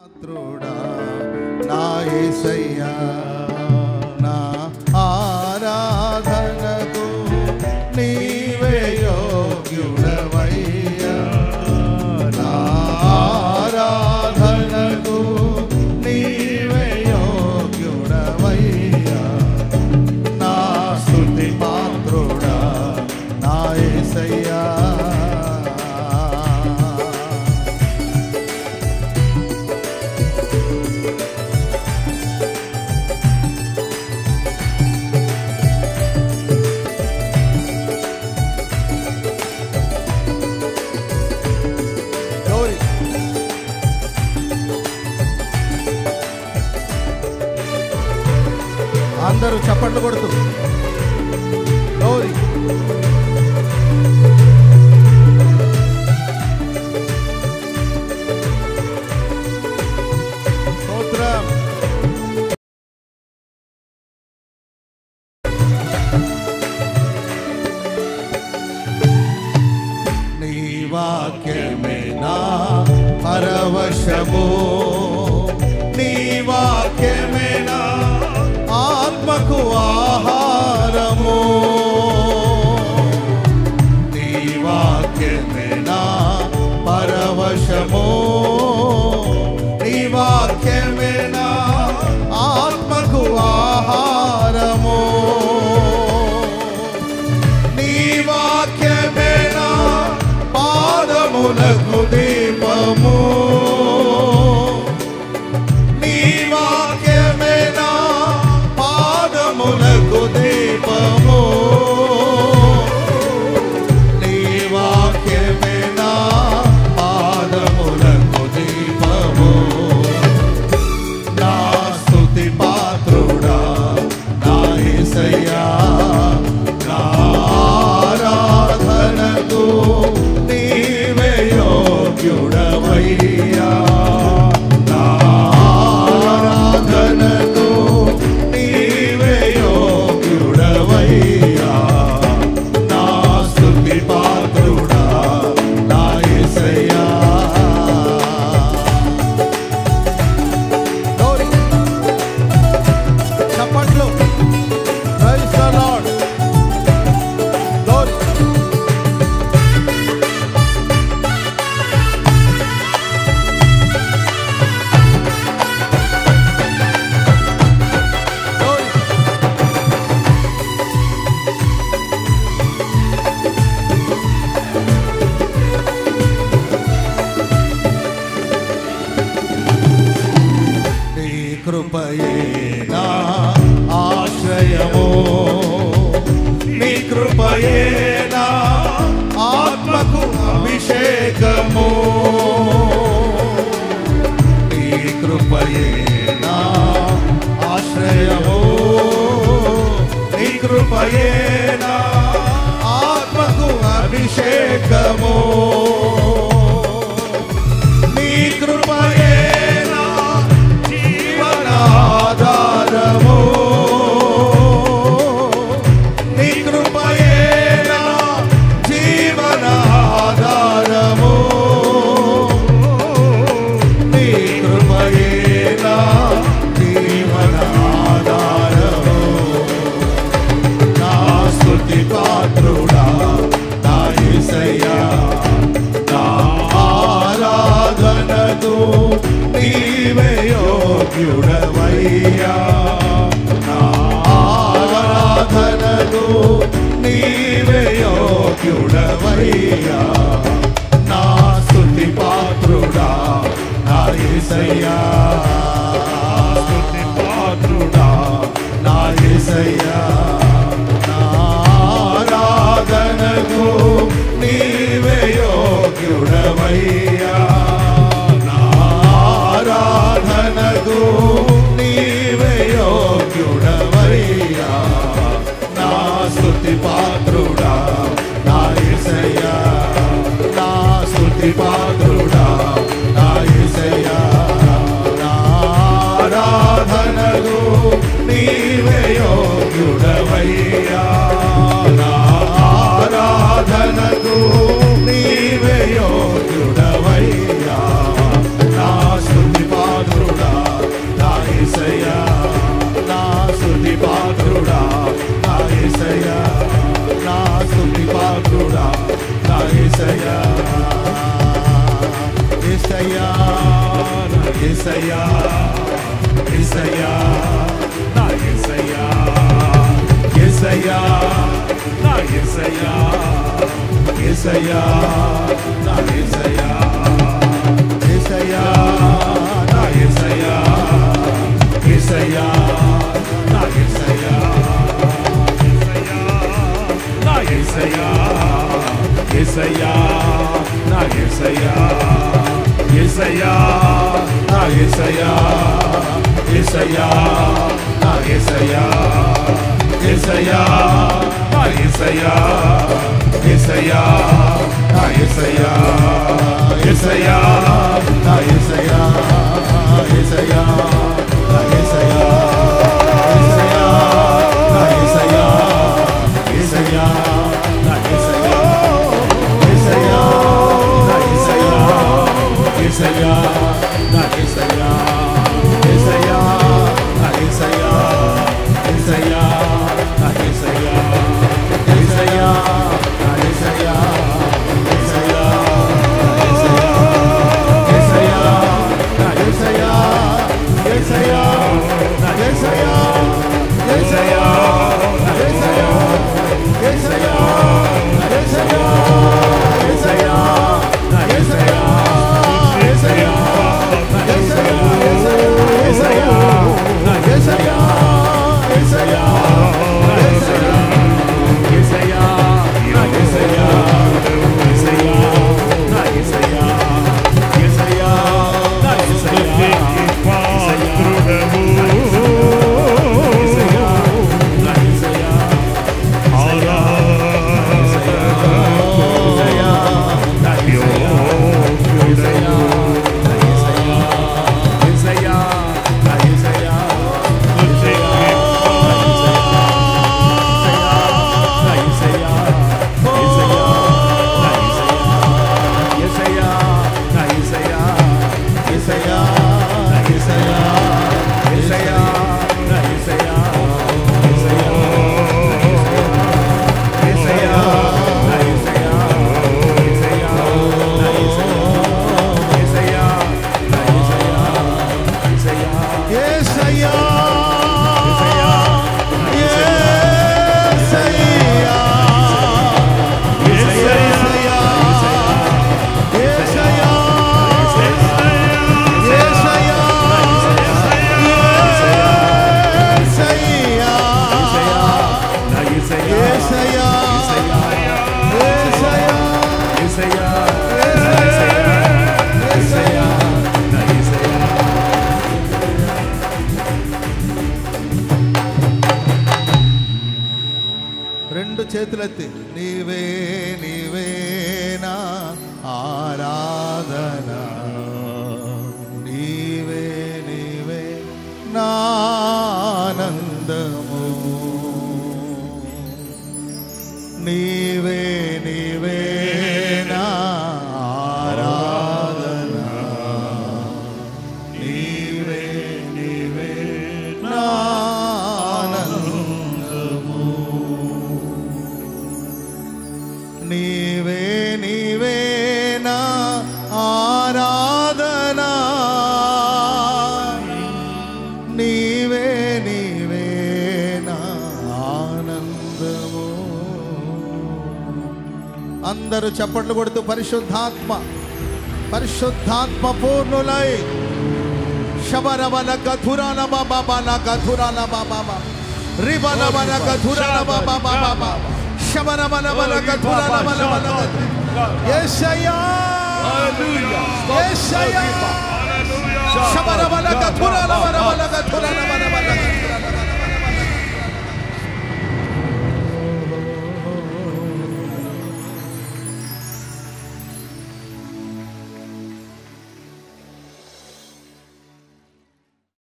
పాత్రుడా నా యేసయ్యా, నా ఆరాధనకు నీవే యోగ్యుడవయ్యా, నా ఆరాధనకు నీవే యోగ్యుడవయ్యా, నా స్తుతి పాత్రుడా నా యేసయ్యా. అందరూ చప్పట్లు కొడుతూ గ్లోరీ. స్తోత్రం. నీ వాక్యమే నా పరవశము, నీ వాక్యమే నా ఆత్మకు ఆహారము, నీ వాక్యమే నా పరవశము, నీ వాక్యమే నా ఆత్మకు ఆహారము, నీ వాక్యమే నా పాదములకు దీపము, దీపము, నీ వాక్యమే నా పాదములకు దీపము, నా స్తుతి పాత్రుడా నా యేసయ్యా, నా ఆరాధనకు నీవే యోగ్యుడవయ్యా, నా ఆరాధనకు నా స్తుతి పాత్రుడా నా యేసయ్యా. చప్పట్లు. Praise the lord. గ్లోరీ. కృపయే నా ఆశ్రయము, నీ కృపయే నా ఆత్మకు అభిషేకము, నీ కృపయే నా ఆశ్రయము, నీ కృపయే నా ఆత్మకు అభిషేకము, నీ కృపయే ఆధారము, నీ కృపయే నా జీవనాధారము, నీ కృపయే నా జీవనాధారము, నా స్తుతి పాత్రుడా నా యేసయ్యా, నా ఆరాధనకు నీవే యోగ్యుడవయ్యా, నా ఆరాధనకు నీవే యోగ్యుడవయ్యా, నా స్తుతి పాత్రుడా నా యేసయ్యా, స్తుతి పాత్రుడా నా యేసయ్యా, నా ఆరాధనకు నీవే యోగ్యుడవయ్యా, ఆరాధనకు నీవే యోగ్యుడవయ్యా, నా స్తుతి పాత్రుడా నా యేసయ్యా, నా స్తుతి పాత్రుడా నా యేసయ్యా, నా ఆరాధనకు నీవే యోగ్యుడవయ్యా, నా ఆరాధనకు నీవే యోగ్యుడవయ్యా. యేసయ్యా యేసయ్యా నా యేసయ్యా యేసయ్యా నా యేసయ్యా యేసయ్యా నా యేసయ్యా యేసయ్యా నా యేసయ్యా యేసయ్యా నా యేసయ్యా నా యేసయ్యా యేసయ్యా నా యేసయ్యా యేసయ్యా నా యేసయ్యా యేసయ్యా నా యేసయ్యా యేసయ్యా నా యేసయ్యా యేసయ్యా నా యేసయ్యా యేసయ్యా నా యేసయ్యా యేసయ్యా నా యేసయ్యా యేసయ్యా నా యేసయ్యా యేసయ్యా నా యేసయ్యా యేసయ్యా నా యేసయ్యా యేసయ్యా నా యేసయ్యా యేసయ్యా నా యేసయ్యా యేసయ్యా నా యేసయ్యా యేసయ్యా నా యేసయ్యా యేసయ్యా యేసయ్యా నా యేసయ్యా యేసయ్యా నా యేసయ్యా యేసయ్యా నా యేసయ్యా యేసయ్యా నా యేసయ్యా యేసయ్యా నా యేసయ్యా యేసయ్యా నా యేసయ్యా యేసయ్యా నా యేసయ్యా యేసయ్యా నా యేసయ్యా యేసయ్యా నా యేసయ్యా యేసయ్యా నా యేసయ్యా యేసయ్యా నా యేసయ్యా పాత్రుడవు యేసయ్యా నా యేసయ్యా రెండు చేతులెత్తి నీవే నీవే నా ఆరాధన నీవే నీవే నా ఆనందము నీవే నీవే నా ఆరాధన నీవే నీవే నా ఆనందము నీవే నీవే నా ఆరాధన నీవే నీవే నా ఆనందము. అందరూ చప్పట్లు కొడుతూ పరిశుద్ధాత్మ పరిశుద్ధాత్మ పూర్ణులై శబరవన కథురాన బాబా కథురాన బాబా రిబలవన కథురాన బాబా శబరవన కథురాన బాబా యేసయ్యా హల్లెలూయా యేసయ్యా శబరవన కథురాన బాబా కథురాన బాబా